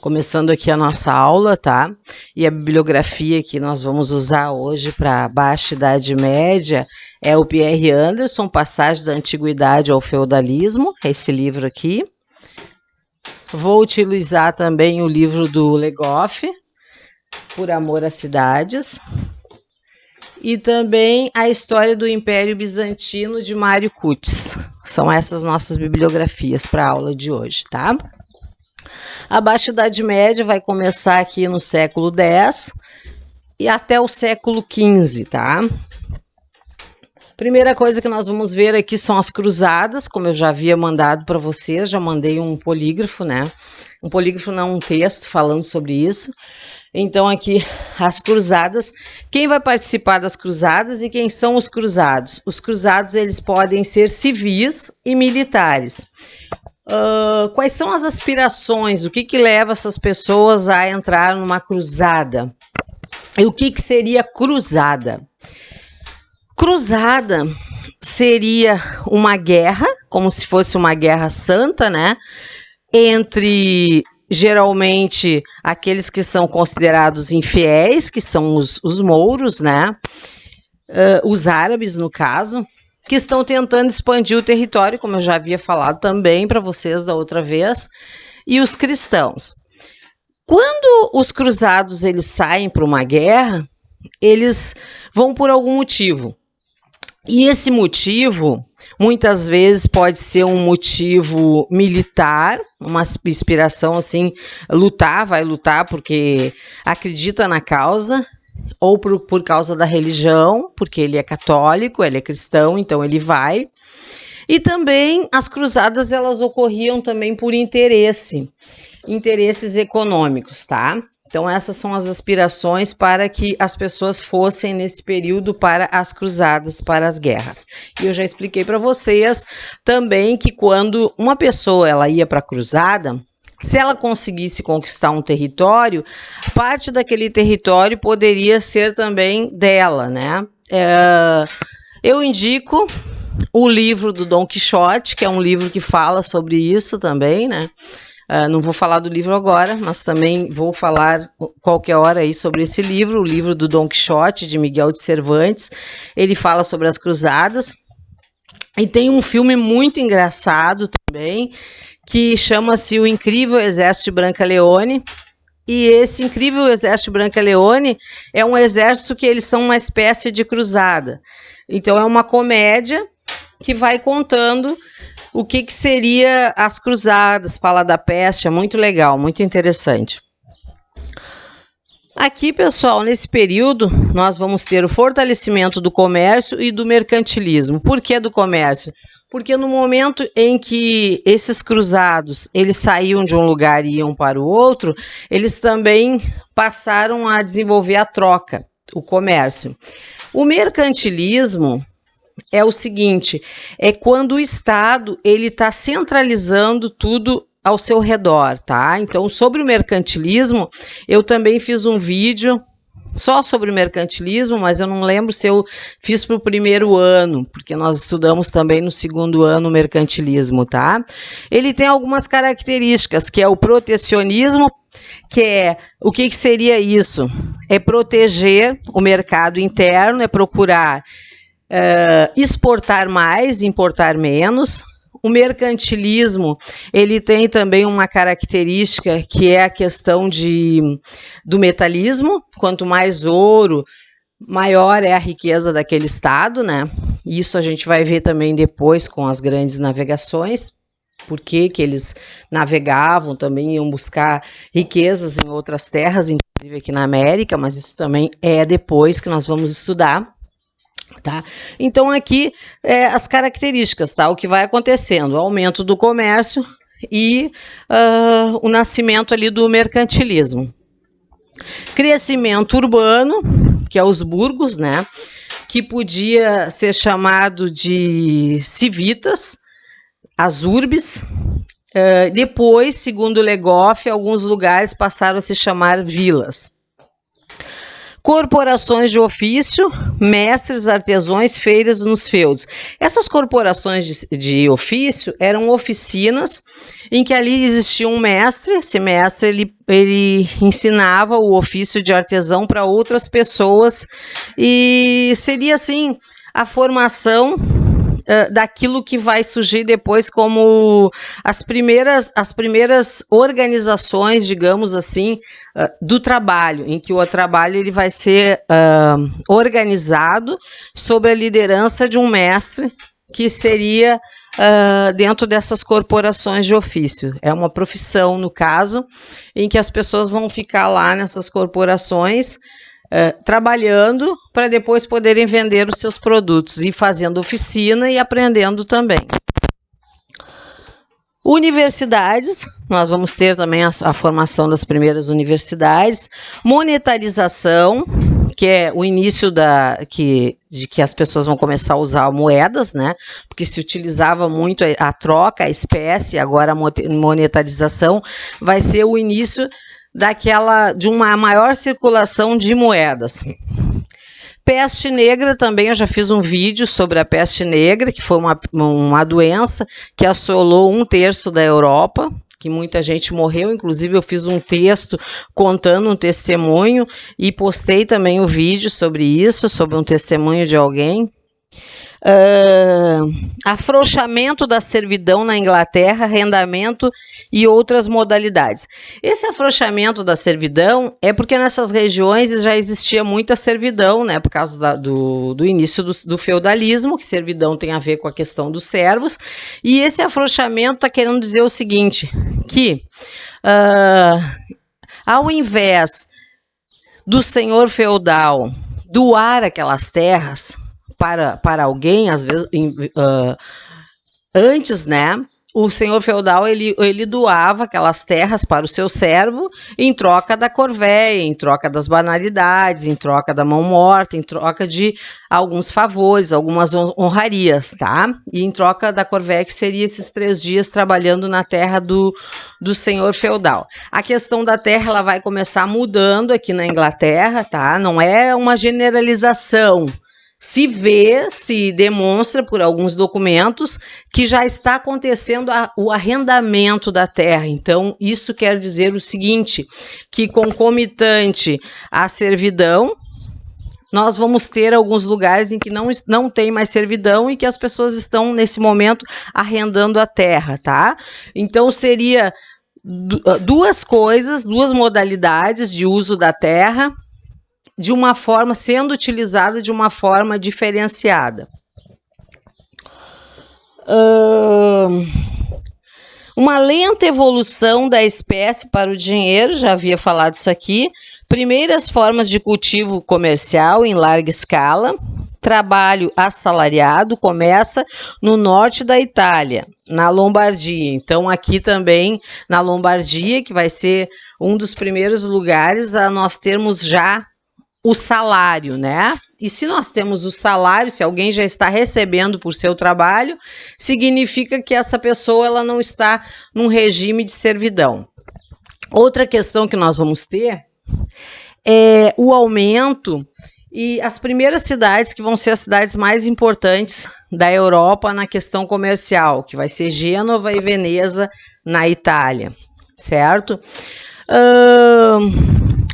Começando aqui a nossa aula, tá? E a bibliografia que nós vamos usar hoje para Baixa Idade Média é o Pierre Anderson, Passagem da Antiguidade ao Feudalismo, esse livro aqui. Vou utilizar também o livro do Le Goff, Por Amor às Cidades. E também a História do Império Bizantino de Mário Cutts. São essas nossas bibliografias para a aula de hoje, tá? A Baixa Idade Média vai começar aqui no século X e até o século XV, tá? Primeira coisa que nós vamos ver aqui são as cruzadas, como eu já havia mandado para vocês, já mandei um polígrafo, né? Um polígrafo não, um texto falando sobre isso. Então aqui as cruzadas, quem vai participar das cruzadas e quem são os cruzados? Os cruzados eles podem ser civis e militares. Quais são as aspirações? O que leva essas pessoas a entrar numa cruzada? E o que seria cruzada? Cruzada seria uma guerra, como se fosse uma guerra santa, né? Entre, geralmente, aqueles que são considerados infiéis, que são os mouros, né? Os árabes, no caso, que estão tentando expandir o território, como eu já havia falado também para vocês da outra vez, e os cristãos. Quando os cruzados eles saem para uma guerra, eles vão por algum motivo. E esse motivo, muitas vezes, pode ser um motivo militar, uma inspiração assim, vai lutar porque acredita na causa, ou por causa da religião, porque ele é católico, ele é cristão, então ele vai. E também as cruzadas, elas ocorriam também por interesses econômicos, tá? Então essas são as aspirações para que as pessoas fossem nesse período para as cruzadas, para as guerras. E eu já expliquei para vocês também que quando uma pessoa ela ia para a cruzada, se ela conseguisse conquistar um território, parte daquele território poderia ser também dela, né? Eu indico o livro do Dom Quixote, que é um livro que fala sobre isso também, né? Não vou falar do livro agora, mas também vou falar qualquer hora aí sobre esse livro, o livro do Dom Quixote, de Miguel de Cervantes. Ele fala sobre as cruzadas. E tem um filme muito engraçado também, que chama-se O Incrível Exército de Brancaleone. E esse Incrível Exército de Brancaleone é um exército que eles são uma espécie de cruzada. Então é uma comédia que vai contando o que seria as cruzadas, fala da peste, é muito legal, muito interessante. Aqui, pessoal, nesse período, nós vamos ter o fortalecimento do comércio e do mercantilismo. Por que do comércio? Porque no momento em que esses cruzados, eles saíam de um lugar e iam para o outro, eles também passaram a desenvolver a troca, o comércio. O mercantilismo é o seguinte, é quando o Estado ele está centralizando tudo ao seu redor, tá? Então, sobre o mercantilismo, eu também fiz um vídeo só sobre o mercantilismo, mas eu não lembro se eu fiz para o primeiro ano, porque nós estudamos também no segundo ano o mercantilismo, tá? Ele tem algumas características, que é o protecionismo, que é, o que seria isso? É proteger o mercado interno, é procurar exportar mais, importar menos. O mercantilismo, ele tem também uma característica que é a questão do metalismo. Quanto mais ouro, maior é a riqueza daquele estado, né? Isso a gente vai ver também depois com as grandes navegações, porque eles navegavam, também iam buscar riquezas em outras terras, inclusive aqui na América, mas isso também é depois que nós vamos estudar. Tá? Então aqui as características, tá? O que vai acontecendo, o aumento do comércio e o nascimento ali do mercantilismo. Crescimento urbano, que é os burgos, né? Que podia ser chamado de civitas, as urbes. Depois, segundo Le Goff, alguns lugares passaram a se chamar vilas. corporações de ofício, mestres, artesãos, feiras nos feudos. Essas corporações de ofício eram oficinas em que ali existia um mestre. Esse mestre ele ensinava o ofício de artesão para outras pessoas e seria assim a formação daquilo que vai surgir depois como as primeiras organizações, digamos assim, do trabalho, em que o trabalho ele vai ser organizado sob a liderança de um mestre, que seria dentro dessas corporações de ofício. É uma profissão, no caso, em que as pessoas vão ficar lá nessas corporações trabalhando para depois poderem vender os seus produtos e fazendo oficina e aprendendo também. Universidades, nós vamos ter também a formação das primeiras universidades. Monetarização, que é o início de que as pessoas vão começar a usar moedas, né? Porque se utilizava muito a troca, a espécie, agora a monetarização vai ser o início de uma maior circulação de moedas. Peste negra também, eu já fiz um vídeo sobre a peste negra, que foi uma doença que assolou 1/3 da Europa, que muita gente morreu. Inclusive eu fiz um texto contando um testemunho e postei também o vídeo sobre isso, sobre um testemunho de alguém. Afrouxamento da servidão na Inglaterra, arrendamento e outras modalidades. Esse afrouxamento da servidão é porque nessas regiões já existia muita servidão, né, por causa do início do feudalismo, que servidão tem a ver com a questão dos servos, e esse afrouxamento está querendo dizer o seguinte, que ao invés do senhor feudal doar aquelas terras para alguém, às vezes, antes, né, o senhor feudal ele doava aquelas terras para o seu servo em troca da corvéia, em troca das banalidades, em troca da mão morta, em troca de alguns favores, algumas honrarias, tá? E em troca da corvéia, que seria esses 3 dias trabalhando na terra do senhor feudal. A questão da terra ela vai começar mudando aqui na Inglaterra, tá? Não é uma generalização. Se demonstra por alguns documentos que já está acontecendo o arrendamento da terra. Então, isso quer dizer o seguinte, que concomitante à servidão, nós vamos ter alguns lugares em que não tem mais servidão e que as pessoas estão, nesse momento, arrendando a terra, tá? Então, seria duas modalidades de uso da terra, de uma forma, sendo utilizada de uma forma diferenciada. Uma lenta evolução da espécie para o dinheiro, já havia falado isso aqui. Primeiras formas de cultivo comercial em larga escala. Trabalho assalariado começa no norte da Itália, na Lombardia. Então, aqui também na Lombardia, que vai ser um dos primeiros lugares a nós termos já o salário, né? E se nós temos o salário, se alguém já está recebendo por seu trabalho, significa que essa pessoa ela não está num regime de servidão. Outra questão que nós vamos ter é o aumento e as primeiras cidades que vão ser as cidades mais importantes da Europa na questão comercial, que vai ser Gênova e Veneza na Itália, certo?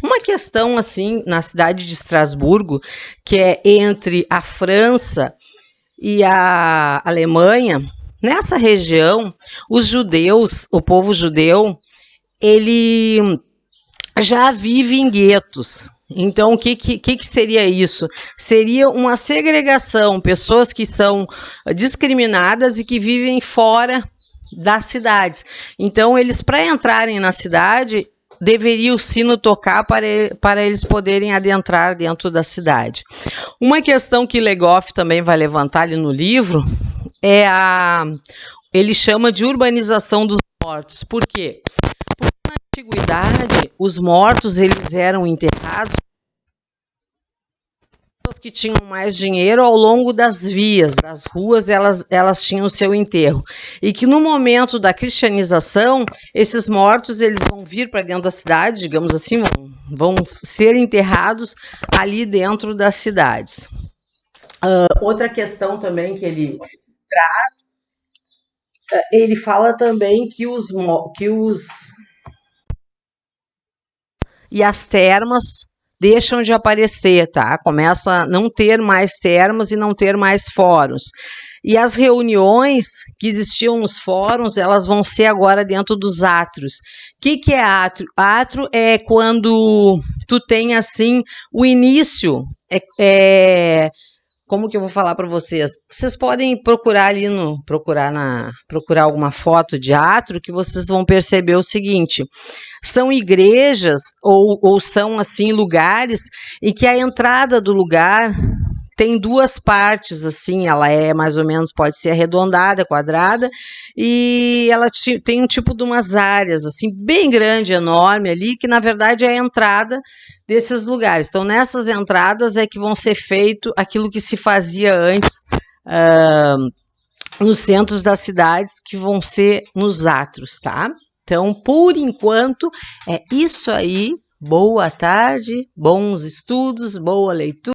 Uma questão assim na cidade de Estrasburgo, que é entre a França e a Alemanha, nessa região, os judeus, o povo judeu, ele já vive em guetos. Então, o que seria isso? Seria uma segregação, pessoas que são discriminadas e que vivem fora das cidades. Então, eles, para entrarem na cidade, deveria o sino tocar para eles poderem adentrar dentro da cidade. Uma questão que Legoff também vai levantar ali no livro é ele chama de urbanização dos mortos. Por quê? Porque na antiguidade, os mortos eles eram enterrados pessoas que tinham mais dinheiro ao longo das vias, das ruas, elas tinham o seu enterro. E que no momento da cristianização, esses mortos eles vão vir para dentro da cidade, digamos assim, vão ser enterrados ali dentro das cidades. Outra questão também que ele traz, ele fala também que e as termas deixam de aparecer, tá? Começa a não ter mais termas e não ter mais fóruns. E as reuniões que existiam nos fóruns, elas vão ser agora dentro dos átrios. O que é átrio? Átrio é quando tu tem, assim, o início, como que eu vou falar para vocês? Vocês podem procurar ali procurar alguma foto de átrio que vocês vão perceber o seguinte: são igrejas ou são assim lugares em que a entrada do lugar tem duas partes, assim, ela é mais ou menos, pode ser arredondada, quadrada, e ela tem um tipo de umas áreas, assim, bem grande, enorme ali, que na verdade é a entrada desses lugares. Então, nessas entradas é que vão ser feito aquilo que se fazia antes nos centros das cidades, que vão ser nos átrios, tá? Então, por enquanto, é isso aí. Boa tarde, bons estudos, boa leitura.